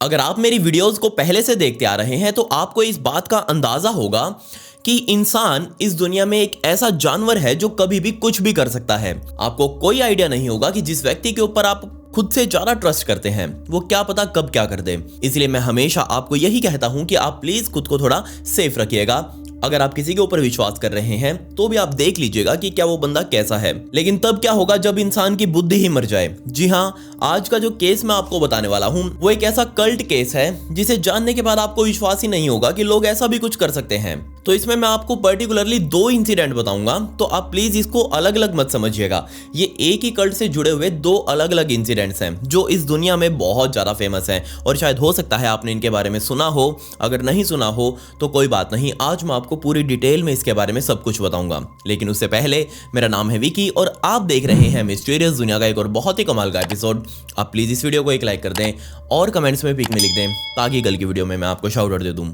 अगर आप मेरी वीडियोस को पहले से देखते आ रहे हैं तो आपको इस बात का अंदाजा होगा कि इंसान इस दुनिया में एक ऐसा जानवर है जो कभी भी कुछ भी कर सकता है। आपको कोई आइडिया नहीं होगा कि जिस व्यक्ति के ऊपर आप खुद से ज्यादा ट्रस्ट करते हैं वो क्या पता कब क्या कर दे। इसलिए मैं हमेशा आपको यही कहता हूं कि आप प्लीज खुद को थोड़ा सेफ रखिएगा। अगर आप किसी के ऊपर विश्वास कर रहे हैं तो भी आप देख लीजिएगा कि क्या वो बंदा कैसा है। लेकिन तब क्या होगा जब इंसान की बुद्धि ही मर जाए। जी हाँ, आज का जो केस मैं आपको बताने वाला हूं वो एक ऐसा कल्ट केस है जिसे जानने के बाद आपको विश्वास ही नहीं होगा कि लोग ऐसा भी कुछ कर सकते हैं। तो इसमें मैं आपको पर्टिकुलरली 2 इंसिडेंट बताऊंगा, तो आप प्लीज इसको अलग अलग मत समझिएगा। ये एक ही कल्ट से जुड़े हुए 2 अलग अलग इंसिडेंट्स हैं जो इस दुनिया में बहुत ज्यादा फेमस हैं और शायद हो सकता है आपने इनके बारे में सुना हो। अगर नहीं सुना हो तो कोई बात नहीं, आज मैं आपको पूरी डिटेल में इसके बारे में सब कुछ बताऊंगा। लेकिन उससे पहले, मेरा नाम है विकी और आप देख रहे हैं मिस्टीरियस दुनिया का एक और बहुत ही कमाल का एपिसोड। आप प्लीज इस वीडियो को एक लाइक कर दें और कमेंट्स में पिक में लिख दें ताकि कल की वीडियो में मैं आपको शाउट आउट दे दूं।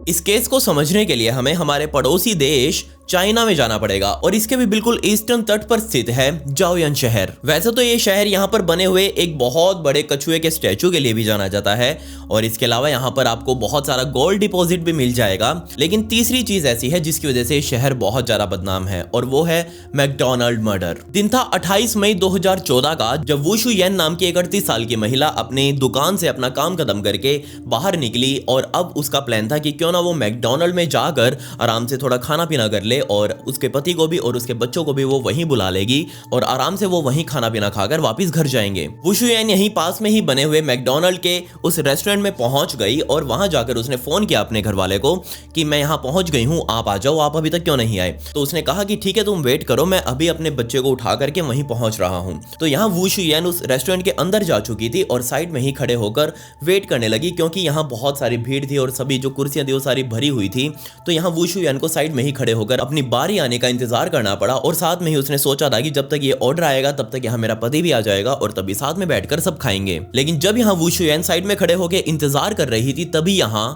इस केस को समझने के लिए हमें हमारे पड़ोसी देश चाइना में जाना पड़ेगा और इसके भी बिल्कुल ईस्टर्न तट पर स्थित है जाओयन शहर। वैसे तो ये शहर यहाँ पर बने हुए एक बहुत बड़े कछुए के स्टैचू के लिए भी जाना जाता है और इसके अलावा यहाँ पर आपको बहुत सारा गोल्ड डिपॉजिट भी मिल जाएगा। लेकिन तीसरी चीज ऐसी है जिसकी वजह से शहर बहुत ज्यादा बदनाम है और वो है मैकडोनाल्ड मर्डर। दिन था 28 मई 2014 का, जब वुशु येन नाम की एक 38 साल की महिला अपनी दुकान से अपना काम खत्म करके बाहर निकली और अब उसका प्लान था कि क्यों ना वो मैकडोनाल्ड में जाकर आराम से थोड़ा खाना पीना कर ले और उसके पति को भी और उसके बच्चों को भी वो वहीं बुला लेगी और आराम से वो वहीं खाना पीना खाकर वापस घर जाएंगे। वुशु येन यहीं पास में ही बने हुए मैकडोनाल्ड के उस रेस्टोरेंट में पहुंच गई और वहां जाकर उसने फोन किया अपने घर वाले को कि मैं यहां पहुंच गई हूं, आप आ जाओ, आप अभी तक क्यों नहीं आए। तो उसने कहा कि ठीक है तुम वेट करो, मैं अभी अपने बच्चे को उठा करके वहीं पहुंच रहा हूं। तो यहाँ वुशु येन उस रेस्टोरेंट के अंदर जा चुकी थी और साइड में ही खड़े होकर वेट करने लगी क्योंकि यहाँ बहुत सारी भीड़ थी और सभी जो कुर्सियां थी वो सारी भरी हुई थी। तो यहाँ वुशु येन को साइड में ही खड़े होकर अपनी बारी आने का इंतजार करना पड़ा और साथ में ही उसने सोचा था कि जब तक ये ऑर्डर आएगा तब तक यहाँ मेरा पति भी आ जाएगा और तभी साथ में बैठकर सब खाएंगे। लेकिन जब यहाँ वुशु येन साइड में खड़े होकर इंतजार कर रही थी तभी यहाँ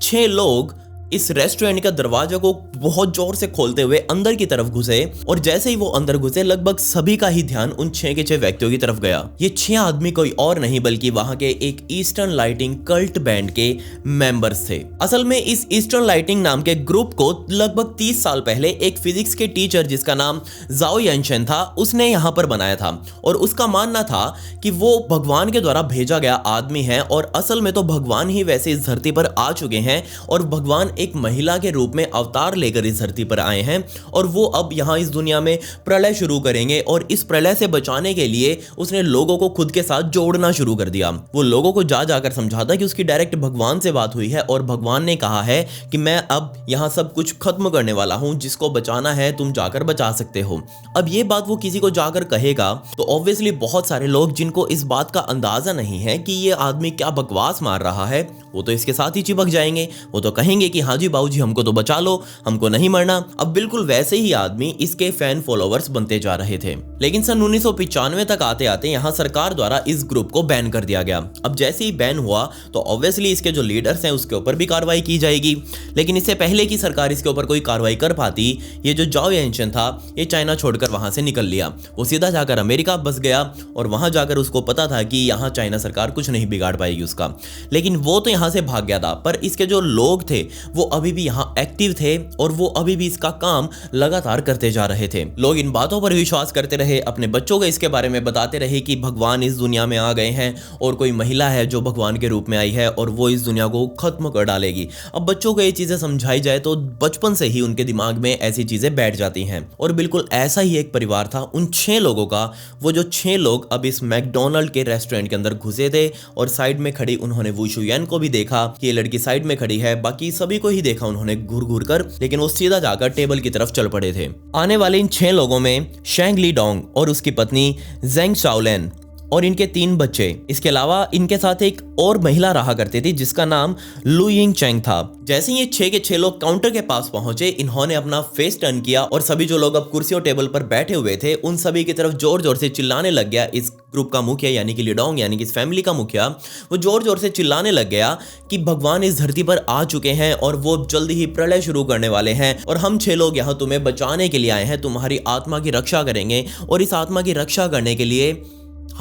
6 लोग इस रेस्टोरेंट का दरवाजा को बहुत जोर से खोलते हुए अंदर की तरफ घुसे और जैसे ही वो अंदर घुसे लगभग सभी का ही ध्यान उन 6 के 6 व्यक्तियों की तरफ गया। ये 6 आदमी कोई और नहीं बल्कि वहां के एक ईस्टर्न लाइटिंग कल्ट बैंड के मेंबर्स थे। असल में इस ईस्टर्न लाइटिंग नाम के ग्रुप को लगभग 30 साल पहले एक फिजिक्स के टीचर जिसका नाम जाओ यनशन था उसने यहाँ पर बनाया था और उसका मानना था कि वो भगवान के द्वारा भेजा गया आदमी है और असल में तो भगवान ही वैसे इस धरती पर आ चुके हैं और भगवान एक महिला के रूप में अवतार लेकर इस धरती पर आए हैं और वो अब यहाँ इस दुनिया में प्रलय शुरू करेंगे और इस प्रलय से बचाने के लिए उसने लोगों को खुद के साथ जोड़ना शुरू कर दिया। वो लोगों को जा जाकर समझाता कि उसकी डायरेक्ट भगवान से बात हुई है और भगवान ने कहा है कि मैं अब यहाँ सब कुछ खत्म करने वाला हूँ, जिसको बचाना है तुम जाकर बचा सकते हो। अब ये बात वो किसी को जाकर कहेगा तो ऑब्वियसली बहुत सारे लोग जिनको इस बात का अंदाजा नहीं है कि ये आदमी क्या बकवास मार रहा है वो तो इसके साथ ही चिपक जाएंगे। वो तो कहेंगे कि हाँ जी बाबूजी हमको तो बचा लो, हमको नहीं मरना। अब बिल्कुल वैसे ही आदमी इसके फैन फॉलोवर्स बनते जा रहे थे। लेकिन सन 1995 तक आते आते यहाँ सरकार द्वारा इस ग्रुप को बैन कर दिया गया। अब जैसे ही बैन हुआ तो ऑब्वियसली इसके जो लीडर्स हैं उसके ऊपर भी कार्रवाई की जाएगी। लेकिन इससे पहले कि सरकार इसके ऊपर कोई कार्रवाई कर पाती, ये जो जाओ यनशन था ये चाइना छोड़कर वहां से निकल लिया। वो सीधा जाकर अमेरिका बस गया और वहां जाकर उसको पता था कि यहाँ चाइना सरकार कुछ नहीं बिगाड़ पाएगी उसका। लेकिन वो तो यहाँ से भाग गया था पर इसके जो लोग थे वो अभी भी यहाँ एक्टिव थे और वो अभी भी इसका काम लगातार करते जा रहे थे। लोग इन बातों पर विश्वास करते रहे, अपने बच्चों को इसके बारे में बताते रहे कि भगवान इस दुनिया में आ गए हैं और कोई महिला है जो भगवान के रूप में आई है और वो इस दुनिया को खत्म कर डालेगी। अब बच्चों को ये चीजें समझाई जाए तो बचपन से ही उनके दिमाग में ऐसी चीजें बैठ जाती हैं और बिल्कुल ऐसा ही एक परिवार था उन 6 लोगों का। वो जो 6 लोग अब इस मैकडोनाल्ड के रेस्टोरेंट के अंदर घुसे थे और साइड में खड़ी उन्होंने वुशु येन को भी देखा कि ये लड़की साइड में खड़ी है, बाकी सभी को ही देखा उन्होंने घूर घूर कर, लेकिन वो सीधा जाकर टेबल की तरफ चल पड़े थे। आने वाले इन 6 लोगों में शेंग ली डोंग और उसकी पत्नी जेंग शाओलेन और इनके 3 बच्चे, इसके अलावा इनके साथ एक और महिला रहा करती थी जिसका नाम लू यिंग चेंग था। जैसे ये 6 के 6 लोग काउंटर के पास पहुंचे, इन्होंने अपना फेस टर्न किया और सभी जो लोग अब कुर्सी और टेबल पर बैठे हुए थे उन सभी की तरफ जोर जोर से चिल्लाने लग गया। इस ग्रुप का मुखिया यानी कि लिडोंग यानी कि इस फैमिली का मुखिया वो जोर जोर से चिल्लाने लग गया कि भगवान इस धरती पर आ चुके हैं और वो जल्दी ही प्रलय शुरू करने वाले हैं और हम 6 लोग यहाँ तुम्हें बचाने के लिए आए हैं, तुम्हारी आत्मा की रक्षा करेंगे और इस आत्मा की रक्षा करने के लिए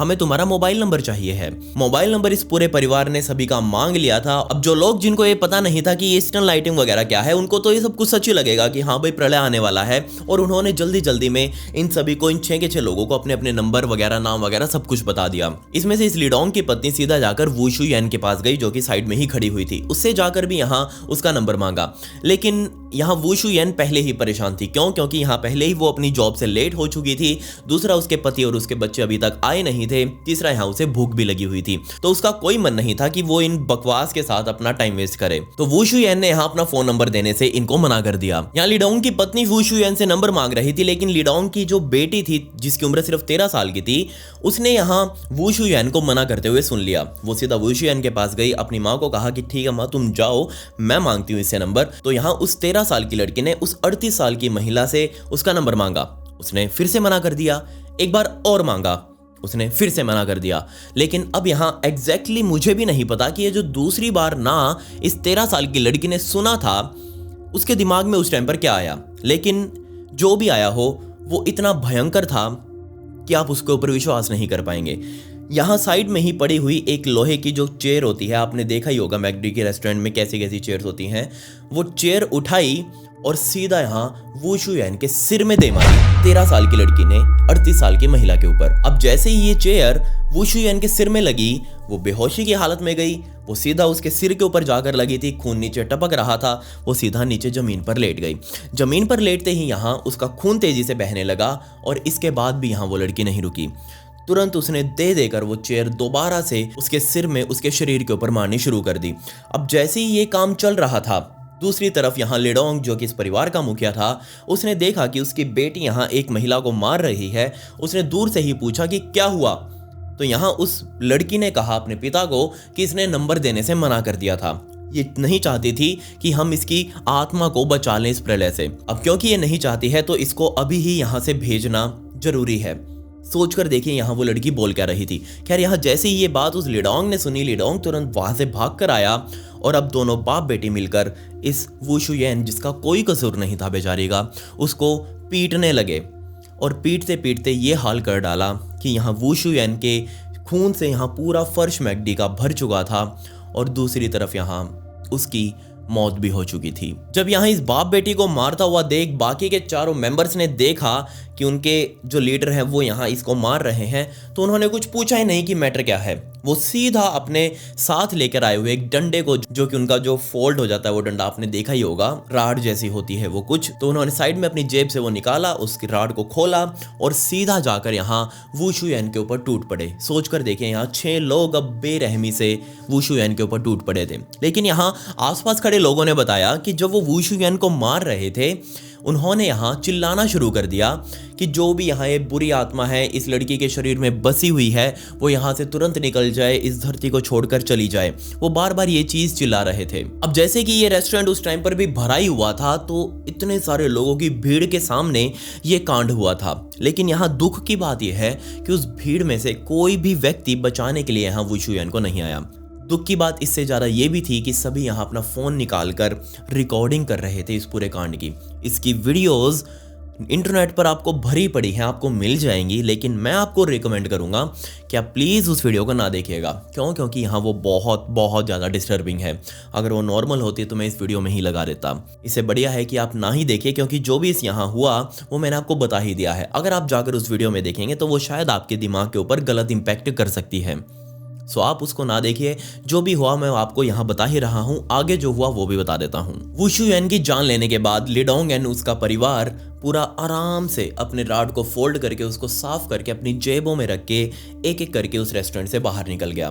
हमें तुम्हारा मोबाइल नंबर चाहिए है। मोबाइल नंबर इस पूरे परिवार ने सभी का मांग लिया था। अब जो लोग जिनको ये पता नहीं था कि ये ईस्टर्न लाइटिंग वगैरह क्या है, उनको तो ये सब कुछ सच ही लगेगा कि हाँ भाई प्रलय आने वाला है, और उन्होंने जल्दी जल्दी में इन सभी को, इन 6 के 6 लोगों को अपने अपने नंबर वगैरह, नाम वगैरह सब कुछ बता दिया। इसमें से इस लिडोंग की पत्नी सीधा जाकर वू शुयेन के पास गई, जो कि साइड में ही खड़ी हुई थी। उससे जाकर भी यहाँ उसका नंबर मांगा, लेकिन यहाँ वू शुयेन पहले ही परेशान थी। क्यों? क्योंकि यहाँ पहले ही वो अपनी जॉब से लेट हो चुकी थी। दूसरा, उसके पति और उसके बच्चे अभी तक आए नहीं थे। तीसरा, यहाँ उसे भूख भी लगी हुई थी। तो उसका कोई मन नहीं था कि वो इन बकवास के साथ अपना टाइम वेस्ट करे। तो वू शुयेन ने यहाँ अपना फोन नंबर देने से इनको मना कर दिया। यहाँ लिडोंग की पत्नी वू शुयेन से नंबर मांग रही थी, लेकिन लिडोंग की जो बेटी थी, जिसकी उम्र सिर्फ 13 साल की थी, उसने यहाँ वू शुयेन को मना करते हुए सुन लिया। वो सीधा वू शुयेन के पास गई, अपनी माँ को कहा कि ठीक है माँ, तुम जाओ, मैं मांगती हूँ इससे नंबर। तो यहाँ उस 13 साल की लड़की ने उस 38 साल की महिला से उसका नंबर मांगा। उसने फिर से मना कर दिया। एक बार और मांगा, उसने फिर से मना कर दिया। लेकिन अब यहाँ एग्जैक्टली मुझे भी नहीं पता कि ये जो दूसरी बार ना इस 13 साल की लड़की ने सुना था, उसके दिमाग में उस टाइम पर क्या आया। लेकिन जो भी आया हो, वो इतना भयंकर था कि आप उसके ऊपर विश्वास नहीं कर पाएंगे। यहाँ साइड में ही पड़ी हुई एक लोहे की जो चेयर होती है, आपने देखा ही होगा मैकडी के रेस्टोरेंट में कैसी कैसी चेयर्स होती हैं, वो चेयर उठाई और सीधा यहाँ वू शुयेन के सिर में दे मारी 13 साल की लड़की ने 38 साल की महिला के ऊपर। अब जैसे ही ये चेयर वू शुयेन के सिर में लगी, वो बेहोशी की हालत में गई। वो सीधा उसके सिर के ऊपर जाकर लगी थी, खून नीचे टपक रहा था। वो सीधा नीचे जमीन पर लेट गई। जमीन पर लेटते ही यहाँ उसका खून तेजी से बहने लगा, और इसके बाद भी यहाँ वो लड़की नहीं रुकी। तुरंत उसने दे देकर वो चेयर दोबारा से उसके सिर में, उसके शरीर के ऊपर मारनी शुरू कर दी। अब जैसे ही ये काम चल रहा था, दूसरी तरफ यहाँ लिडोंग, जो कि इस परिवार का मुखिया था, उसने देखा कि उसकी बेटी यहाँ एक महिला को मार रही है। उसने दूर से ही पूछा कि क्या हुआ। तो यहाँ उस लड़की ने कहा अपने पिता को कि इसने नंबर देने से मना कर दिया था। ये नहीं चाहती थी कि हम इसकी आत्मा को बचा लें इस प्रलय से। अब क्योंकि ये नहीं चाहती है, तो इसको अभी ही यहाँ से भेजना जरूरी है। सोचकर देखिए यहाँ वो लड़की बोल क्या रही थी। खैर यहाँ जैसे ही ये बात उस लिडोंग ने सुनी, लिडोंग तुरंत वहां से भाग कर आया, और अब दोनों बाप बेटी मिलकर इस वू शुयेन, जिसका कोई कसूर नहीं था बेचारी का, उसको पीटने लगे। और पीटते पीटते ये हाल कर डाला कि यहाँ वू शुयेन के खून से यहाँ पूरा फर्श मैकडी का भर चुका था, और दूसरी तरफ यहाँ उसकी मौत भी हो चुकी थी। जब यहाँ इस बाप बेटी को मारता हुआ देख बाकी के चारों मेंबर्स ने देखा कि उनके जो लीडर हैं वो यहाँ इसको मार रहे हैं, तो उन्होंने कुछ पूछा ही नहीं कि मैटर क्या है। वो सीधा अपने साथ लेकर आए हुए एक डंडे को, जो कि उनका जो फोल्ड हो जाता है, वो डंडा आपने देखा ही होगा, राड जैसी होती है वो कुछ, तो उन्होंने साइड में अपनी जेब से वो निकाला, उसकी राड को खोला और सीधा जाकर यहाँ वू शुयेन के ऊपर टूट पड़े। सोचकर देखें, यहाँ 6 लोग अब बेरहमी से वू शुयेन के ऊपर टूट पड़े थे। लेकिन यहाँ आसपास खड़े लोगों ने बताया कि जब वो वू शुयेन को मार रहे थे, उन्होंने यहाँ चिल्लाना शुरू कर दिया कि जो भी यहाँ ये बुरी आत्मा है इस लड़की के शरीर में बसी हुई है, वो यहाँ से तुरंत निकल जाए, इस धरती को छोड़कर चली जाए। वो बार बार ये चीज चिल्ला रहे थे। अब जैसे कि ये रेस्टोरेंट उस टाइम पर भी भरा ही हुआ था, तो इतने सारे लोगों की भीड़ के सामने ये कांड हुआ था। लेकिन यहाँ दुख की बात यह है कि उस भीड़ में से कोई भी व्यक्ति बचाने के लिए यहाँ वू शुयेन को नहीं आया। दुख की बात इससे ज़्यादा ये भी थी कि सभी यहाँ अपना फ़ोन निकालकर रिकॉर्डिंग कर रहे थे इस पूरे कांड की। इसकी वीडियोस इंटरनेट पर आपको भरी पड़ी हैं, आपको मिल जाएंगी, लेकिन मैं आपको रिकमेंड करूँगा कि आप प्लीज़ उस वीडियो को ना देखिएगा। क्यों? क्योंकि यहाँ वो बहुत बहुत ज़्यादा डिस्टर्बिंग है। अगर वो नॉर्मल होती तो मैं इस वीडियो में ही लगा देता। इससे बढ़िया है कि आप ना ही देखिए, क्योंकि जो भी इस यहाँ हुआ वो मैंने आपको बता ही दिया है। अगर आप जाकर उस वीडियो में देखेंगे तो वो शायद आपके दिमाग के ऊपर गलत इम्पैक्ट कर सकती है। सो आप उसको ना देखिए। जो भी हुआ मैं आपको यहाँ बता ही रहा हूँ, आगे जो हुआ वो भी बता देता हूँ। वू शुयेन की जान लेने के बाद लिडोंग एंड उसका परिवार पूरा आराम से अपने राड को फोल्ड करके, उसको साफ करके अपनी जेबों में रख के एक एक करके उस रेस्टोरेंट से बाहर निकल गया।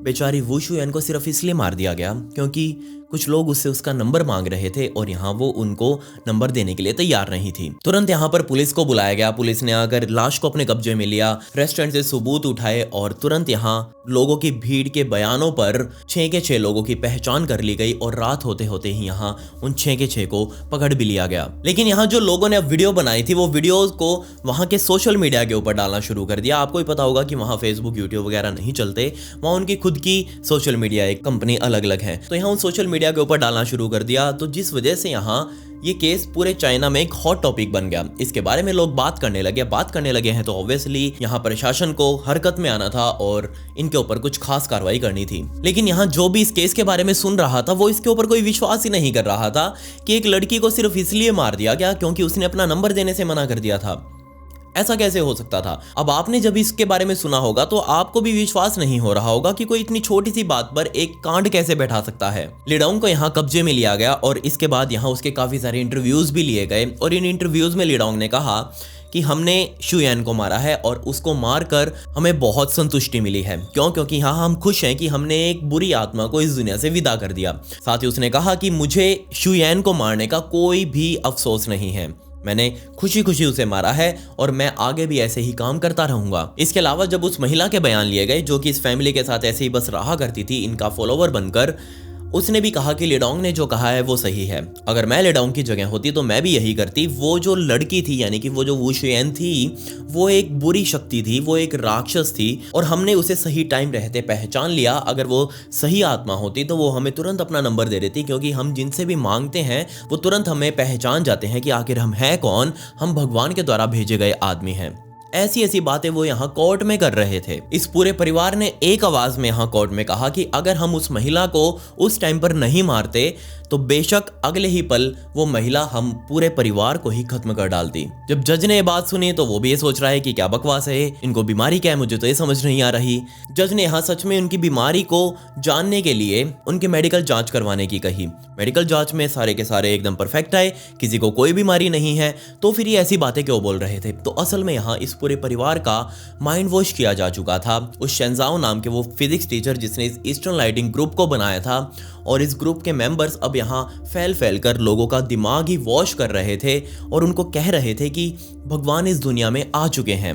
बेचारी वू शुयेन को सिर्फ इसलिए मार दिया गया क्योंकि कुछ लोग उससे उसका नंबर मांग रहे थे और यहाँ वो उनको नंबर देने के लिए तैयार नहीं थी। तुरंत यहाँ पर पुलिस को बुलाया गया। पुलिस ने आकर लाश को अपने कब्जे में लिया, रेस्टोरेंट से सबूत उठाए और तुरंत यहाँ लोगों की भीड़ के बयानों पर 6 के 6 लोगों की पहचान कर ली गई और रात होते होते ही यहाँ उन 6 के 6 को पकड़ भी लिया गया। लेकिन यहाँ जो लोगों ने वीडियो बनाई थी वो वीडियो को वहाँ के सोशल मीडिया के ऊपर डालना शुरू कर दिया। आपको ही पता होगा कि वहाँ फेसबुक, यूट्यूब वगैरह नहीं चलते, वहाँ उनकी खुद की सोशल मीडिया एक कंपनी अलग अलग है। तो यहाँ उन सोशल मीडिया के ऊपर डालना शुरू कर दिया, तो जिस वजह से यहाँ ये केस पूरे चाइना में एक हॉट टॉपिक बन गया। इसके बारे में लोग बात करने लगे हैं, तो ऑब्वियसली यहाँ प्रशासन को हरकत में आना था और इनके ऊपर कुछ खास कार्रवाई करनी थी। लेकिन यहाँ जो भी इस केस के बारे में सुन रहा था वो इसके ऊपर कोई विश्वास ही नहीं कर रहा था कि एक लड़की को सिर्फ इसलिए मार दिया गया क्योंकि उसने अपना नंबर देने से मना कर दिया था। ऐसा कैसे हो सकता था? अब आपने जब इसके बारे में सुना होगा तो आपको भी विश्वास नहीं हो रहा होगा कि कोई इतनी छोटी सी बात पर एक कांड कैसे बैठा सकता है। लिडांग को यहाँ कब्जे में लिया गया और इसके बाद यहाँ उसके काफी सारे इंटरव्यूज भी लिए गए और इन इंटरव्यूज में लिडांग ने कहा कि हमने शुयान को मारा है और उसको मारकर हमें बहुत संतुष्टि मिली है। क्योंकि यहाँ हम खुश हैं कि हमने एक बुरी आत्मा को इस दुनिया से विदा कर दिया। साथ ही उसने कहा कि मुझे शुयान को मारने का कोई भी अफसोस नहीं है, मैंने खुशी खुशी उसे मारा है और मैं आगे भी ऐसे ही काम करता रहूंगा। इसके अलावा जब उस महिला के बयान लिए गए जो कि इस फैमिली के साथ ऐसे ही बस रहा करती थी इनका फॉलोवर बनकर, उसने भी कहा कि लिडांग ने जो कहा है वो सही है। अगर मैं लिडांग की जगह होती तो मैं भी यही करती। वो जो लड़की थी यानी कि वो जो वू शुएन थी वो एक बुरी शक्ति थी, वो एक राक्षस थी और हमने उसे सही टाइम रहते पहचान लिया। अगर वो सही आत्मा होती तो वो हमें तुरंत अपना नंबर दे देती, क्योंकि हम जिनसे भी मांगते हैं वो तुरंत हमें पहचान जाते हैं कि आखिर हम हैं कौन, हम भगवान के द्वारा भेजे गए आदमी हैं। ऐसी ऐसी बातें वो यहाँ कोर्ट में कर रहे थे। इस पूरे परिवार ने एक आवाज में यहाँ कोर्ट में कहा कि अगर हम उस महिला को उस टाइम पर नहीं मारते तो बेशक अगले ही पल वो महिला हम पूरे परिवार को ही खत्म कर डालती। जब जज ने ये बात सुनी तो वो भी ये सोच रहा है कि क्या बकवास है, इनको बीमारी क्या है, मुझे तो ये समझ नहीं आ रही। जज ने यहाँ सच में उनकी बीमारी को जानने के लिए उनके मेडिकल जांच करवाने की कही। मेडिकल जांच में सारे के सारे एकदम परफेक्ट आए, किसी को कोई बीमारी नहीं है। तो फिर ये ऐसी बातें क्यों बोल रहे थे? तो असल में यहाँ इस पूरे परिवार का माइंड वॉश किया जा चुका था। उस शेंजाओ नाम के वो फिजिक्स टीचर जिसने इस ईस्टर्न लाइटिंग ग्रुप को बनाया था, और इस ग्रुप के मेंबर्स अब यहाँ फैल कर लोगों का दिमाग ही वॉश कर रहे थे और उनको कह रहे थे कि भगवान इस दुनिया में आ चुके हैं।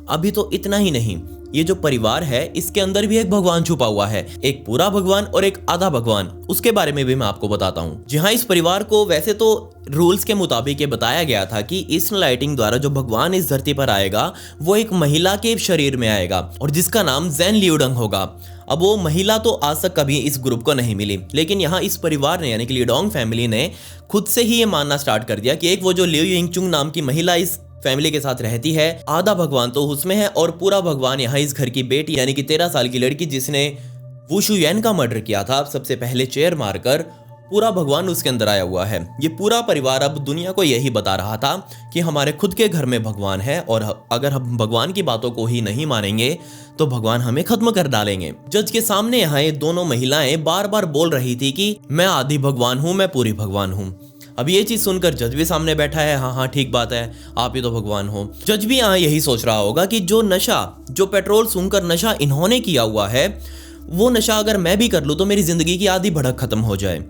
अभी तो इतना ही नहीं, ये जो परिवार है इसके अंदर भी एक भगवान छुपा हुआ है, एक पूरा भगवान और एक आधा भगवान। उसके बारे में भी मैं आपको बताता हूँ। जी हाँ, इस परिवार को वैसे तो रूल्स के मुताबिक ये बताया गया था कि ईस्टर्न लाइटिंग द्वारा जो भगवान इस धरती पर आएगा वो एक महिला के शरीर में आएगा और जिसका नाम ज़ेन लियूडंग होगा। अब वो महिला तो आज तक कभी इस ग्रुप को नहीं मिली, लेकिन यहाँ इस परिवार ने यानी कि लिडोंग फैमिली ने खुद से ही ये मानना स्टार्ट कर दिया कि एक वो जो लियू यिंगचुंग नाम की महिला इस फैमिली के साथ रहती है, आधा भगवान तो उसमें है और पूरा भगवान यहाँ इस घर की बेटी यानी कि 13 साल की लड़की जिसने वू शुएन का मर्डर किया था सबसे पहले चेयर मारकर, पूरा भगवान उसके अंदर आया हुआ है। ये पूरा परिवार अब दुनिया को यही बता रहा था कि हमारे खुद के घर में भगवान है और अगर हम भगवान की बातों को ही नहीं मानेंगे तो भगवान हमें खत्म कर डालेंगे। जज के सामने यहाँ ये दोनों महिलाएं बार बार बोल रही थी कि मैं आधी भगवान हूँ, मैं पूरी भगवान हूँ। अब ये चीज सुनकर जज भी सामने बैठा है, हाँ ठीक बात है, आप ही तो भगवान हो। जज भी यहाँ यही सोच रहा होगा कि जो नशा, जो पेट्रोल सूंघकर नशा इन्होंने किया हुआ है, वो नशा अगर मैं भी कर लूँ तो मेरी जिंदगी की आधी भड़क खत्म हो जाए।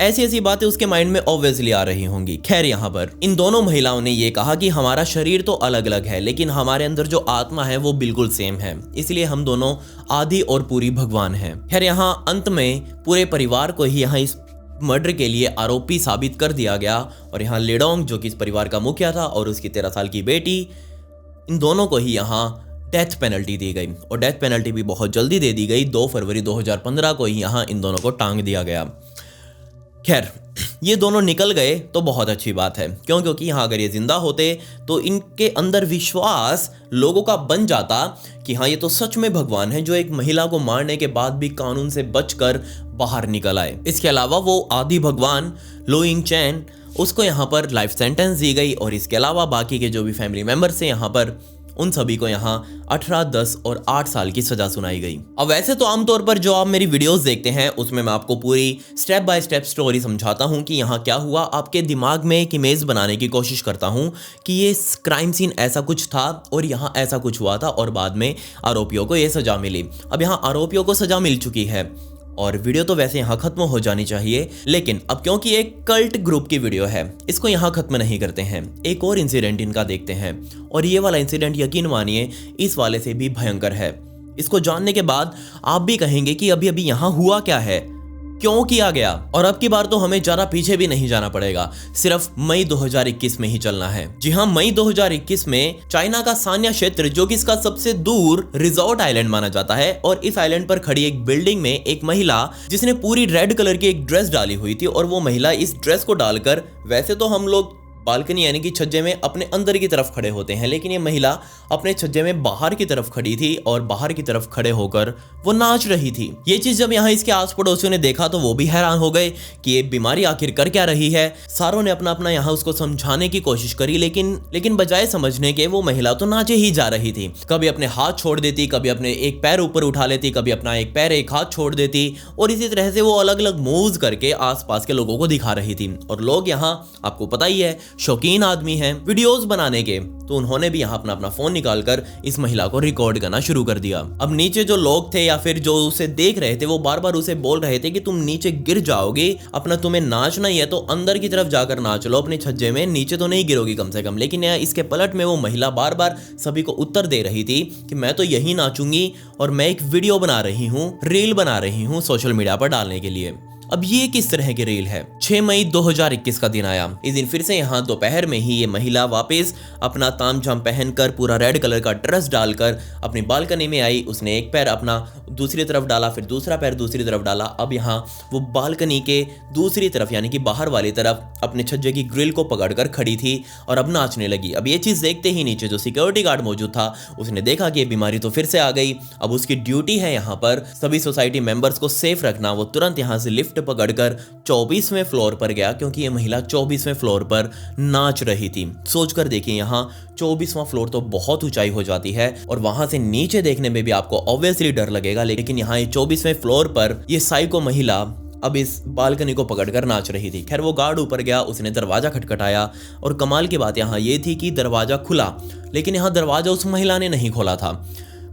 ऐसी ऐसी बातें उसके माइंड में ऑब्वियसली आ रही होंगी। खैर, यहाँ पर इन दोनों महिलाओं ने ये कहा कि हमारा शरीर तो अलग अलग है लेकिन हमारे अंदर जो आत्मा है वो बिल्कुल सेम है, इसलिए हम दोनों आधी और पूरी भगवान हैं। खैर, यहाँ अंत में पूरे परिवार को ही यहाँ इस मर्डर के लिए आरोपी साबित कर दिया गया और यहाँ लिडोंग जो कि इस परिवार का मुखिया था और उसकी 13 साल की बेटी, इन दोनों को ही यहाँ डेथ पेनल्टी दी गई और डेथ पेनल्टी भी बहुत जल्दी दे दी गई। 2 फरवरी 2015 को ही यहाँ इन दोनों को टांग दिया गया। खैर, ये दोनों निकल गए तो बहुत अच्छी बात है, क्योंकि यहाँ अगर ये जिंदा होते तो इनके अंदर विश्वास लोगों का बन जाता कि हाँ ये तो सच में भगवान है जो एक महिला को मारने के बाद भी कानून से बचकर बाहर निकल आए। इसके अलावा वो आदि भगवान लो यिंग चैन, उसको यहाँ पर लाइफ सेंटेंस दी गई और इसके अलावा बाकी के जो भी फैमिली मेंबर्स हैं यहाँ पर उन सभी को यहाँ 18, 10 और 8 साल की सजा सुनाई गई। अब वैसे तो आमतौर पर जो आप मेरी वीडियोस देखते हैं उसमें मैं आपको पूरी स्टेप बाय स्टेप स्टोरी समझाता हूँ कि यहाँ क्या हुआ, आपके दिमाग में एक इमेज बनाने की कोशिश करता हूँ कि ये क्राइम सीन ऐसा कुछ था और यहाँ ऐसा कुछ हुआ था और बाद में आरोपियों को ये सजा मिली। अब यहाँ आरोपियों को सजा मिल चुकी है और वीडियो तो वैसे यहाँ खत्म हो जानी चाहिए, लेकिन अब क्योंकि एक कल्ट ग्रुप की वीडियो है इसको यहाँ खत्म नहीं करते हैं। एक और इंसिडेंट इनका देखते हैं और ये वाला इंसिडेंट यकीन मानिए इस वाले से भी भयंकर है। इसको जानने के बाद आप भी कहेंगे कि अभी अभी यहाँ हुआ क्या है, क्यों किया गया। और अब की बार तो हमें ज्यादा पीछे भी नहीं जाना पड़ेगा, सिर्फ मई 2021 में ही चलना है। जी हाँ, मई 2021 में चाइना का सान्या क्षेत्र, जो कि इसका सबसे दूर रिजॉर्ट आइलैंड माना जाता है, और इस आइलैंड पर खड़ी एक बिल्डिंग में एक महिला जिसने पूरी रेड कलर की एक ड्रेस डाली हुई थी, और वो महिला इस ड्रेस को डालकर, वैसे तो हम लोग बालकनी यानी कि छज्जे में अपने अंदर की तरफ खड़े होते हैं, लेकिन ये महिला अपने छज्जे में बाहर की तरफ खड़ी थी और बाहर की तरफ खड़े होकर वो नाच रही थी। ये चीज जब यहाँ इसके आस पड़ोसियों ने देखा तो वो भी हैरान हो गए कि ये बीमारी आखिर कर क्या रही है। सारों ने अपना अपना यहाँ उसको समझाने की कोशिश करी, लेकिन बजाय समझने के वो महिला तो नाचे ही जा रही थी। कभी अपने हाथ छोड़ देती, कभी अपने एक पैर ऊपर उठा लेती, कभी अपना एक पैर एक हाथ छोड़ देती, और इसी तरह से वो अलग अलग मूव्स करके आसपास के लोगों को दिखा रही थी। और लोग यहाँ, आपको पता ही है, शौकीन आदमी हैं वीडियोस बनाने के, तो उन्होंने भी यहाँ अपना फोन निकालकर इस महिला को रिकॉर्ड करना शुरू कर दिया। अब नीचे जो लोग थे या फिर जो उसे देख रहे थे वो बार बार उसे बोल रहे थे कि तुम नीचे गिर जाओगे, अपना तुम्हें नाचना ही है तो अंदर की तरफ जाकर नाच लो अपने छज्जे में, नीचे तो नहीं गिरोगी कम से कम। लेकिन इसके पलट में वो महिला बार बार सभी को उत्तर दे रही थी कि मैं तो यही नाचूंगी और मैं एक वीडियो बना रही हूँ, रील बना रही हूँ सोशल मीडिया पर डालने के लिए। अब ये किस तरह की रील है। 6 मई 2021 का दिन आया। इस दिन फिर से यहाँ दोपहर में ही ये महिला वापस अपना तामझाम पहनकर, पूरा रेड कलर का ड्रेस डालकर अपनी बालकनी में आई। उसने एक पैर अपना दूसरी तरफ डाला, फिर दूसरा पैर दूसरी तरफ डाला। अब यहाँ वो बालकनी के दूसरी तरफ यानी कि बाहर वाली तरफ अपने छज्जे की ग्रिल को पकड़कर खड़ी थी और अब नाचने लगी। अब ये चीज़ देखते ही नीचे जो सिक्योरिटी गार्ड मौजूद था उसने देखा कि ये बीमारी तो फिर से आ गई। अब उसकी ड्यूटी है यहाँ पर सभी सोसाइटी मेंबर्स को सेफ रखना। वो तुरंत यहाँ से लिफ्ट पकड़कर 24वें फ्लोर पर गया, क्योंकि ये महिला 24वें फ्लोर पर नाच रही थी। सोचकर देखिए, यहाँ 24वां फ्लोर तो बहुत ऊंचाई हो जाती है और वहां से नीचे देखने में भी आपको ऑब्वियसली डर लगेगा, लेकिन यहाँ 24वें फ्लोर पर ये साइको महिला अब इस बालकनी को पकड़कर नाच रही थी। खैर वो गार्ड ऊपर गया, उसने दरवाजा खटखटाया और कमाल की बात यहाँ ये थी कि दरवाजा खुला, लेकिन यहाँ दरवाजा उस महिला ने नहीं खोला था,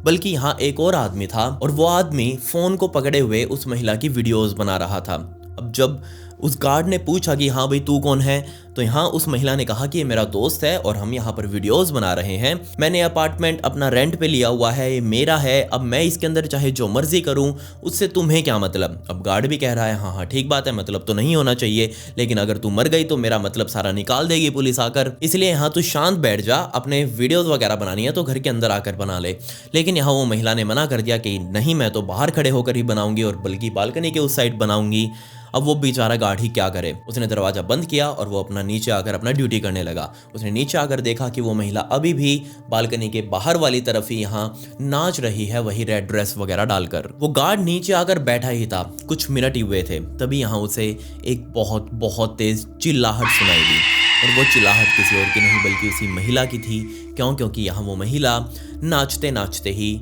बल्कि यहाँ एक और आदमी था और वो आदमी फोन को पकड़े हुए उस महिला की वीडियोस बना रहा था। अब जब उस गार्ड ने पूछा कि हाँ भाई तू कौन है, तो यहाँ उस महिला ने कहा कि ये मेरा दोस्त है और हम यहाँ पर वीडियोस बना रहे हैं। मैंने अपार्टमेंट अपना रेंट पे लिया हुआ है, ये मेरा है, अब मैं इसके अंदर चाहे जो मर्जी करूँ, उससे तुम्हें क्या मतलब। अब गार्ड भी कह रहा है हाँ हाँ ठीक बात है, मतलब तो नहीं होना चाहिए, लेकिन अगर तू मर गई तो मेरा मतलब सारा निकाल देगी पुलिस आकर, इसलिए यहाँ तू शांत बैठ जा, अपने वीडियोस वगैरह बनानी है तो घर के अंदर आकर बना ले। लेकिन यहाँ वो महिला ने मना कर दिया कि नहीं, मैं तो बाहर खड़े होकर ही बनाऊंगी और बल्कि बालकनी के उस साइड बनाऊंगी। अब वो बेचारा गार्ड ही क्या करे, उसने दरवाजा बंद किया और वो अपना नीचे आकर अपना ड्यूटी करने लगा। उसने नीचे आकर देखा कि वो महिला अभी भी बालकनी के बाहर वाली तरफ ही यहाँ नाच रही है, वही रेड ड्रेस वगैरह डालकर। वो गार्ड नीचे आकर बैठा ही था, कुछ मिनट ही हुए थे, तभी यहाँ उसे एक बहुत बहुत तेज चिल्लाहट सुनाई दी। और वो चिल्लाहट किसी और की नहीं बल्कि उसी महिला की थी। क्योंकि यहाँ वो महिला नाचते नाचते ही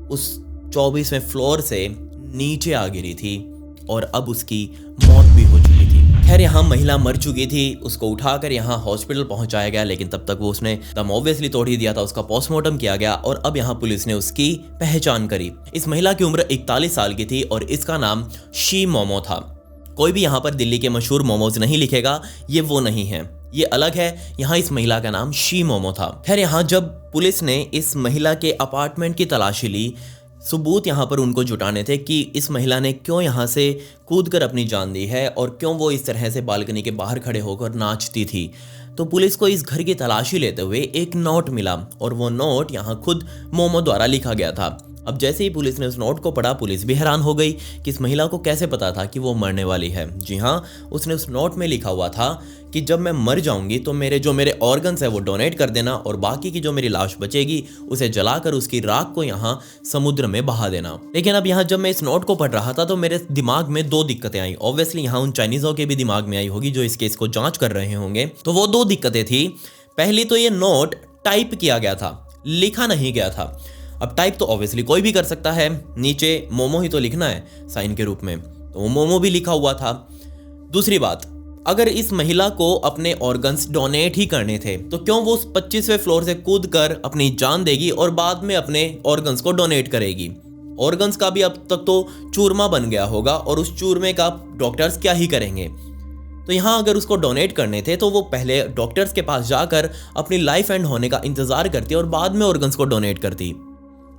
उस 24वें फ्लोर से नीचे आ गिरी थी और अब उसकी मौत भी हो चुकी थी। खैर यहाँ महिला मर चुकी थी, उसको उठाकर यहाँ हॉस्पिटल पहुंचाया गया, लेकिन तब तक वो उसने दम ऑब्वियसली तोड़ ही दिया था। उसका पोस्टमार्टम किया गया और अब यहाँ पुलिस ने उसकी पहचान करी। इस महिला की उम्र 41 साल की थी और इसका नाम शी मोमो था। कोई भी यहाँ पर दिल्ली के मशहूर मोमोज नहीं लिखेगा, ये वो नहीं है, ये अलग है। यहाँ इस महिला का नाम शी मोमो था। खैर यहाँ जब पुलिस ने इस महिला के अपार्टमेंट की तलाशी ली, सबूत यहाँ पर उनको जुटाने थे कि इस महिला ने क्यों यहाँ से कूदकर अपनी जान दी है और क्यों वो इस तरह से बालकनी के बाहर खड़े होकर नाचती थी। तो पुलिस को इस घर की तलाशी लेते हुए एक नोट मिला और वो नोट यहाँ खुद मोमो द्वारा लिखा गया था। अब जैसे ही पुलिस ने उस नोट को पढ़ा, पुलिस भी हैरान हो गई कि इस महिला को कैसे पता था कि वो मरने वाली है। जी हाँ, उसने उस नोट में लिखा हुआ था कि जब मैं मर जाऊंगी तो मेरे ऑर्गन्स है वो डोनेट कर देना और बाकी की जो मेरी लाश बचेगी उसे जलाकर उसकी राख को यहाँ समुद्र में बहा देना। लेकिन अब यहाँ जब मैं इस नोट को पढ़ रहा था तो मेरे दिमाग में 2 दिक्कतें आई। ऑब्वियसली यहाँ उन चाइनीजों के भी दिमाग में आई होगी जो इस केस को जांच कर रहे होंगे। तो वो 2 दिक्कतें थी। पहली तो ये नोट टाइप किया गया था, लिखा नहीं गया था। अब टाइप तो ऑब्वियसली कोई भी कर सकता है, नीचे मोमो ही तो लिखना है साइन के रूप में, तो वो मोमो भी लिखा हुआ था। दूसरी बात, अगर इस महिला को अपने ऑर्गन्स डोनेट ही करने थे तो क्यों वो उस 25वें फ्लोर से कूदकर अपनी जान देगी और बाद में अपने ऑर्गन्स को डोनेट करेगी। ऑर्गन्स का भी अब तक तो चूरमा बन गया होगा और उस चूरमे का डॉक्टर्स क्या ही करेंगे। तो यहाँ अगर उसको डोनेट करने थे तो वो पहले डॉक्टर्स के पास जाकर अपनी लाइफ एंड होने का इंतजार करती और बाद में ऑर्गन्स को डोनेट करती।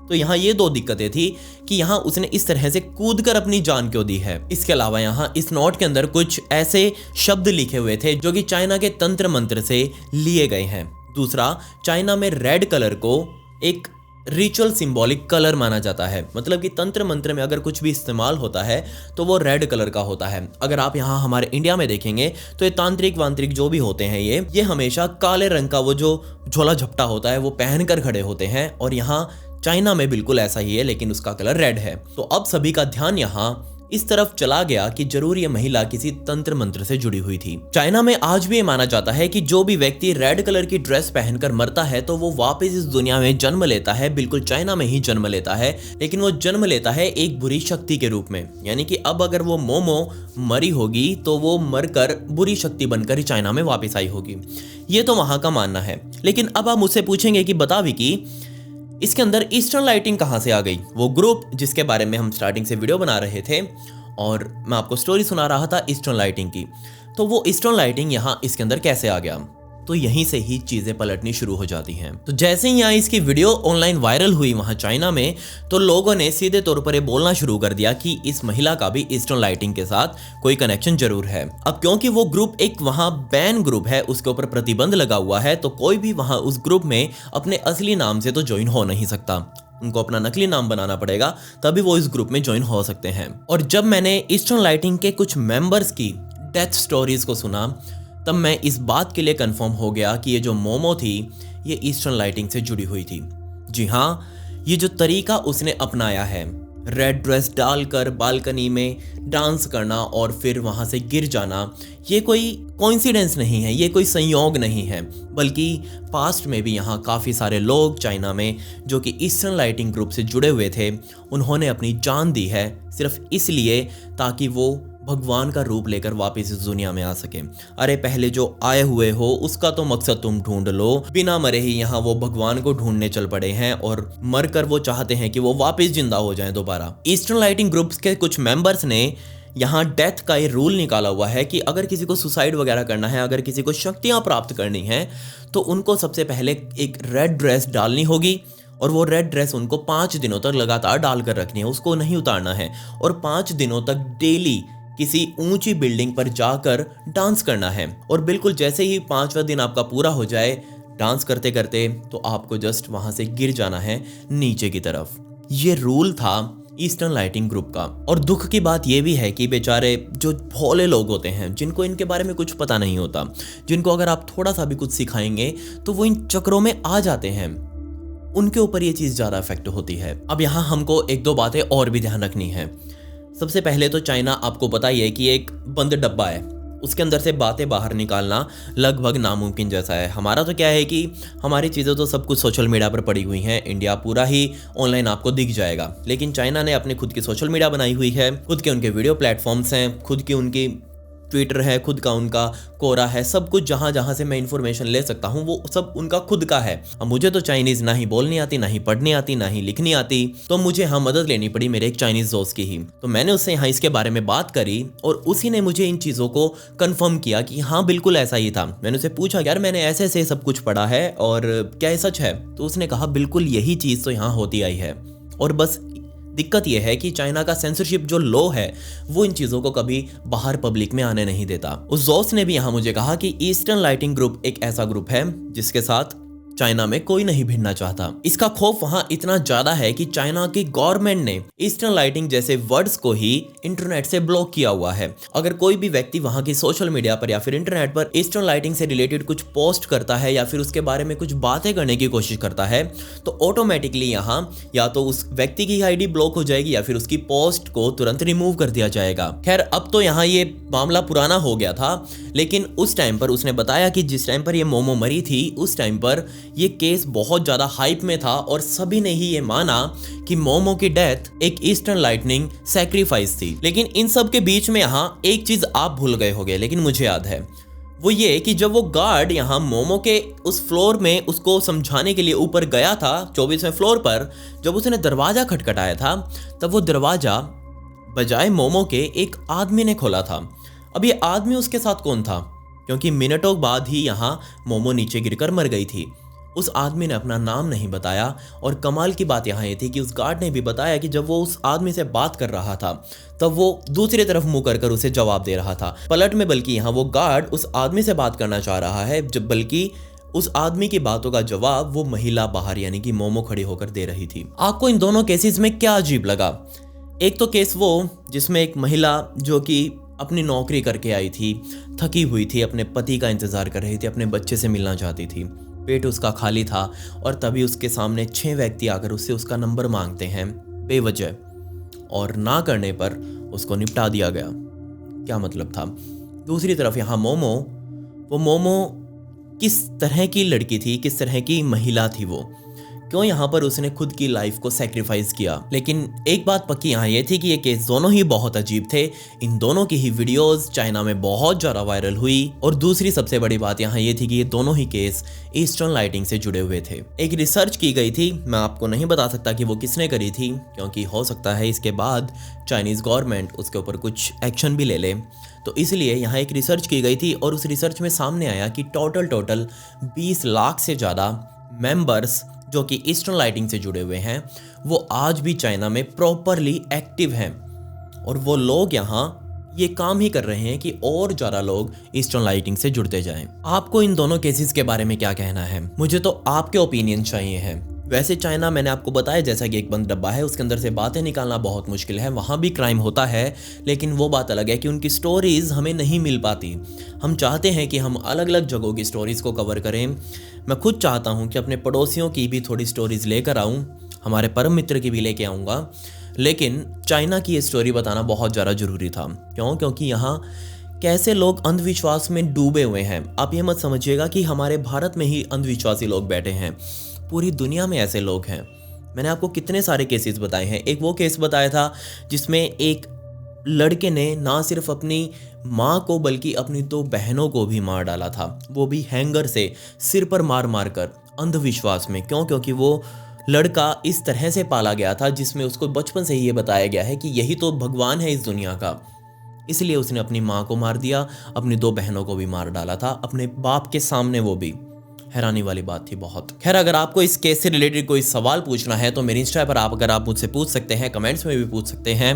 तो यहाँ ये दो दिक्कतें थी कि यहाँ उसने इस तरह से कूद कर अपनी जान क्यों दी है। इसके अलावा यहाँ इस नोट के अंदर कुछ ऐसे शब्द लिखे हुए थे जो कि चाइना के तंत्र मंत्र से लिए गए हैं। दूसरा, चाइना में रेड कलर को एक रिचुअल सिंबॉलिक कलर माना जाता है, मतलब कि तंत्र मंत्र में अगर कुछ भी इस्तेमाल होता है तो वो रेड कलर का होता है। अगर आप यहाँ हमारे इंडिया में देखेंगे तो ये तांत्रिक वांत्रिक जो भी होते हैं ये हमेशा काले रंग का वो जो झोला झपटा होता है वो पहन कर खड़े होते हैं, और यहाँ चाइना में बिल्कुल ऐसा ही है, लेकिन उसका कलर रेड है। तो अब सभी का ध्यान यहाँ इस तरफ चला गया कि जरूर ये महिला किसी तंत्र मंत्र से जुड़ी हुई थी। चाइना में आज भी ये माना जाता है कि जो भी व्यक्ति रेड कलर की ड्रेस पहनकर मरता है तो वो वापस इस दुनिया में जन्म लेता है, बिल्कुल चाइना में ही जन्म लेता है, लेकिन वो जन्म लेता है एक बुरी शक्ति के रूप में। यानी कि अब अगर वो मोमो मरी होगी तो वो मरकर बुरी शक्ति बनकर ही चाइना में वापस आई होगी। ये तो वहां का मानना है। लेकिन अब आप मुझसे पूछेंगे कि बता विकी, इसके अंदर ईस्टर्न लाइटिंग कहाँ से आ गई? वो ग्रुप जिसके बारे में हम स्टार्टिंग से वीडियो बना रहे थे और मैं आपको स्टोरी सुना रहा था ईस्टर्न लाइटिंग की, तो वो ईस्टर्न लाइटिंग यहाँ इसके अंदर कैसे आ गया? तो यहीं से ही चीजें पलटनी शुरू हो जाती हैं। तो जैसे ही यहाँ इसकी वीडियो ऑनलाइन वायरल हुई वहां चाइना में, तो लोगों ने सीधे तौर पर ये बोलना शुरू कर दिया कि इस महिला का भी ईस्टर्न लाइटिंग के साथ कोई कनेक्शन जरूर है। अब क्योंकि वो ग्रुप एक वहां बैन ग्रुप है, उसके ऊपर प्रतिबंध लगा हुआ है, तो कोई भी वहां उस ग्रुप में अपने असली नाम से तो ज्वाइन हो नहीं सकता। उनको अपना नकली नाम बनाना पड़ेगा, तभी वो इस ग्रुप में ज्वाइन हो सकते हैं। और जब मैंने ईस्टर्न लाइटिंग के कुछ मेंबर्स की डेथ स्टोरीज को सुना, तब मैं इस बात के लिए कंफर्म हो गया कि ये जो मोमो थी ये ईस्टर्न लाइटिंग से जुड़ी हुई थी। जी हाँ, ये जो तरीका उसने अपनाया है, रेड ड्रेस डालकर बालकनी में डांस करना और फिर वहाँ से गिर जाना, ये कोई कोइंसिडेंस नहीं है, ये कोई संयोग नहीं है, बल्कि पास्ट में भी यहाँ काफ़ी सारे लोग चाइना में जो कि ईस्टर्न लाइटिंग ग्रुप से जुड़े हुए थे, उन्होंने अपनी जान दी है सिर्फ इसलिए ताकि वो भगवान का रूप लेकर वापस इस दुनिया में आ सके। अरे पहले जो आए हुए हो उसका तो मकसद तुम ढूंढ लो, बिना मरे ही यहाँ वो भगवान को ढूंढने चल पड़े हैं और मरकर वो चाहते हैं कि वो वापस जिंदा हो जाएं दोबारा। ईस्टर्न लाइटिंग ग्रुप्स के कुछ मेंबर्स ने यहाँ डेथ का ये रूल निकाला हुआ है कि अगर किसी को सुसाइड वगैरह करना है, अगर किसी को शक्तियाँ प्राप्त करनी है, तो उनको सबसे पहले एक रेड ड्रेस डालनी होगी और वो रेड ड्रेस उनको 5 दिनों तक लगातार डालकर रखनी है, उसको नहीं उतारना है, और 5 दिनों तक डेली किसी ऊंची बिल्डिंग पर जाकर डांस करना है। और बिल्कुल जैसे ही 5वां दिन आपका पूरा हो जाए डांस करते करते, तो आपको जस्ट वहां से गिर जाना है नीचे की तरफ। ये रूल था ईस्टर्न लाइटिंग ग्रुप का। और दुख की बात यह भी है कि बेचारे जो भोले लोग होते हैं, जिनको इनके बारे में कुछ पता नहीं होता, जिनको अगर आप थोड़ा सा भी कुछ सिखाएंगे तो वो इन चक्रों में आ जाते हैं, उनके ऊपर ये चीज ज्यादा इफेक्ट होती है। अब यहाँ हमको 1-2 बातें और भी ध्यान रखनी है। सबसे पहले तो चाइना आपको पता ही है कि एक बंद डब्बा है, उसके अंदर से बातें बाहर निकालना लगभग नामुमकिन जैसा है। हमारा तो क्या है कि हमारी चीज़ें तो सब कुछ सोशल मीडिया पर पड़ी हुई हैं, इंडिया पूरा ही ऑनलाइन आपको दिख जाएगा, लेकिन चाइना ने अपने खुद की सोशल मीडिया बनाई हुई है, खुद के उनके वीडियो प्लेटफॉर्म्स हैं, खुद की उनकी ट्विटर है, खुद का उनका कोरा है, सब कुछ जहां से मैं इंफॉर्मेशन ले सकता हूं वो सब उनका खुद का है। अब मुझे तो चाइनीज ना ही बोलनी आती, ना ही पढ़नी आती, ना ही लिखनी आती, तो मुझे मदद लेनी पड़ी मेरे एक चाइनीज दोस्त की ही। तो मैंने उससे यहाँ इसके बारे में बात करी और उसी ने मुझे इन चीज़ों को कन्फर्म किया कि हाँ बिल्कुल ऐसा ही था। मैंने उसे पूछा यार मैंने ऐसे ऐसे सब कुछ पढ़ा है और क्या ये सच है? तो उसने कहा बिल्कुल यही चीज़ तो यहाँ होती आई है, और बस दिक्कत यह है कि चाइना का सेंसरशिप जो लॉ है वो इन चीजों को कभी बाहर पब्लिक में आने नहीं देता। उस दोस्त ने भी यहाँ मुझे कहा कि ईस्टर्न लाइटिंग ग्रुप एक ऐसा ग्रुप है जिसके साथ चाइना में कोई नहीं भिड़ना चाहता। इसका खौफ वहां इतना ज्यादा है कि चाइना की गवर्नमेंट ने ईस्टर्न लाइटिंग जैसे वर्ड्स को ही इंटरनेट से ब्लॉक किया हुआ है। अगर कोई भी व्यक्ति वहां की सोशल मीडिया पर या फिर इंटरनेट पर ईस्टर्न लाइटिंग से रिलेटेड कुछ पोस्ट करता है या फिर उसके बारे में कुछ बातें करने की कोशिश करता है, तो ऑटोमेटिकली यहाँ या तो उस व्यक्ति की आईडी ब्लॉक हो जाएगी या फिर उसकी पोस्ट को तुरंत रिमूव कर दिया जाएगा। खैर अब तो यहाँ ये मामला पुराना हो गया था, लेकिन उस टाइम पर उसने बताया कि जिस टाइम पर ये मोमो मरी थी उस टाइम पर ये केस बहुत ज्यादा हाइप में था और सभी ने ही ये माना कि मोमो की डेथ एक ईस्टर्न लाइटनिंग सैक्रिफाइस थी। लेकिन इन सब के बीच में यहाँ एक चीज आप भूल गए होंगे, लेकिन मुझे याद है, वो ये कि जब वो गार्ड यहाँ मोमो के उस फ्लोर में उसको समझाने के लिए ऊपर गया था 24वें फ्लोर पर, जब उसने दरवाजा खटखटाया था तब वो दरवाजा बजाय मोमो के एक आदमी ने खोला था। अब ये आदमी उसके साथ कौन था? क्योंकि मिनटों बाद ही यहाँ मोमो नीचे गिरकर मर गई थी। उस आदमी ने अपना नाम नहीं बताया और कमाल की बात यहाँ ये थी कि उस गार्ड ने भी बताया कि जब वो उस आदमी से बात कर रहा था तब वो दूसरी तरफ मुंह कर उसे जवाब दे रहा था। पलट में बल्कि यहाँ वो गार्ड उस आदमी से बात करना चाह रहा है, जब बल्कि उस आदमी की बातों का जवाब वो महिला बाहर यानी कि मोमो खड़ी होकर दे रही थी। आपको इन दोनों केसेस में क्या अजीब लगा? एक तो केस वो जिसमें एक महिला जो कि अपनी नौकरी करके आई थी, थकी हुई थी, अपने पति का इंतजार कर रही थी, अपने बच्चे से मिलना चाहती थी, पेट उसका खाली था और तभी उसके सामने 6 व्यक्ति आकर उससे उसका नंबर मांगते हैं बेवजह, और ना करने पर उसको निपटा दिया गया। क्या मतलब था? दूसरी तरफ यहाँ मोमो, वो मोमो किस तरह की लड़की थी, किस तरह की महिला थी वो, क्यों यहाँ पर उसने खुद की लाइफ को सैक्रिफाइस किया। लेकिन एक बात पक्की यहाँ ये थी कि ये केस दोनों ही बहुत अजीब थे। इन दोनों की ही वीडियोस चाइना में बहुत ज़्यादा वायरल हुई और दूसरी सबसे बड़ी बात यहाँ ये थी कि ये दोनों ही केस ईस्टर्न लाइटिंग से जुड़े हुए थे। एक रिसर्च की गई थी, मैं आपको नहीं बता सकता कि वो किसने करी थी, क्योंकि हो सकता है इसके बाद चाइनीज़ गवर्नमेंट उसके ऊपर कुछ एक्शन भी ले ले, तो इसलिए यहाँ एक रिसर्च की गई थी और उस रिसर्च में सामने आया कि टोटल 20 लाख से ज़्यादा मेंबर्स जो कि ईस्टर्न लाइटिंग से जुड़े हुए हैं वो आज भी चाइना में प्रॉपरली एक्टिव हैं, और वो लोग यहाँ ये काम ही कर रहे हैं कि और ज़्यादा लोग ईस्टर्न लाइटिंग से जुड़ते जाएं। आपको इन दोनों केसेस के बारे में क्या कहना है? मुझे तो आपके ओपिनियन चाहिए हैं। वैसे चाइना, मैंने आपको बताया जैसा कि एक बंद डब्बा है, उसके अंदर से बातें निकालना बहुत मुश्किल है, वहाँ भी क्राइम होता है, लेकिन वो बात अलग है कि उनकी स्टोरीज़ हमें नहीं मिल पाती। हम चाहते हैं कि हम अलग अलग जगहों की स्टोरीज़ को कवर करें। मैं खुद चाहता हूँ कि अपने पड़ोसियों की भी थोड़ी स्टोरीज़ लेकर आऊँ, हमारे परम मित्र की भी लेके आऊँगा, लेकिन चाइना की ये स्टोरी बताना बहुत ज़्यादा ज़रूरी था। क्यों? क्योंकि यहाँ कैसे लोग अंधविश्वास में डूबे हुए हैं। आप ये मत समझिएगा कि हमारे भारत में ही अंधविश्वासी लोग बैठे हैं, पूरी दुनिया में ऐसे लोग हैं। मैंने आपको कितने सारे केसेस बताए हैं। एक वो केस बताया था जिसमें एक लड़के ने ना सिर्फ अपनी माँ को बल्कि अपनी 2 बहनों को भी मार डाला था, वो भी हैंगर से सिर पर मार कर, अंधविश्वास में। क्यों? क्योंकि वो लड़का इस तरह से पाला गया था जिसमें उसको बचपन से ही ये बताया गया है कि यही तो भगवान है इस दुनिया का, इसलिए उसने अपनी माँ को मार दिया, अपनी 2 बहनों को भी मार डाला था, अपने बाप के सामने। वो भी हैरानी वाली बात थी बहुत। खैर, अगर आपको इस केस से रिलेटेड कोई सवाल पूछना है तो मेरे इंस्टा पर आप मुझसे पूछ सकते हैं, कमेंट्स में भी पूछ सकते हैं।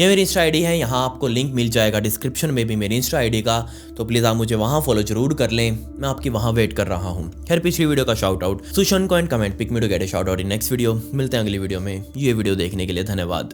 ये मेरी इंस्टा आईडी है, यहाँ आपको लिंक मिल जाएगा डिस्क्रिप्शन में भी मेरी इंस्टा आईडी का, तो प्लीज़ आप मुझे वहाँ फॉलो जरूर कर लें, मैं आपकी वहाँ वेट कर रहा हूँ। खैर, पिछली वीडियो का शाउट आउट सुशन को and comment pick me to get a shout out in next video. मिलते हैं अगली वीडियो में। ये वीडियो देखने के लिए धन्यवाद।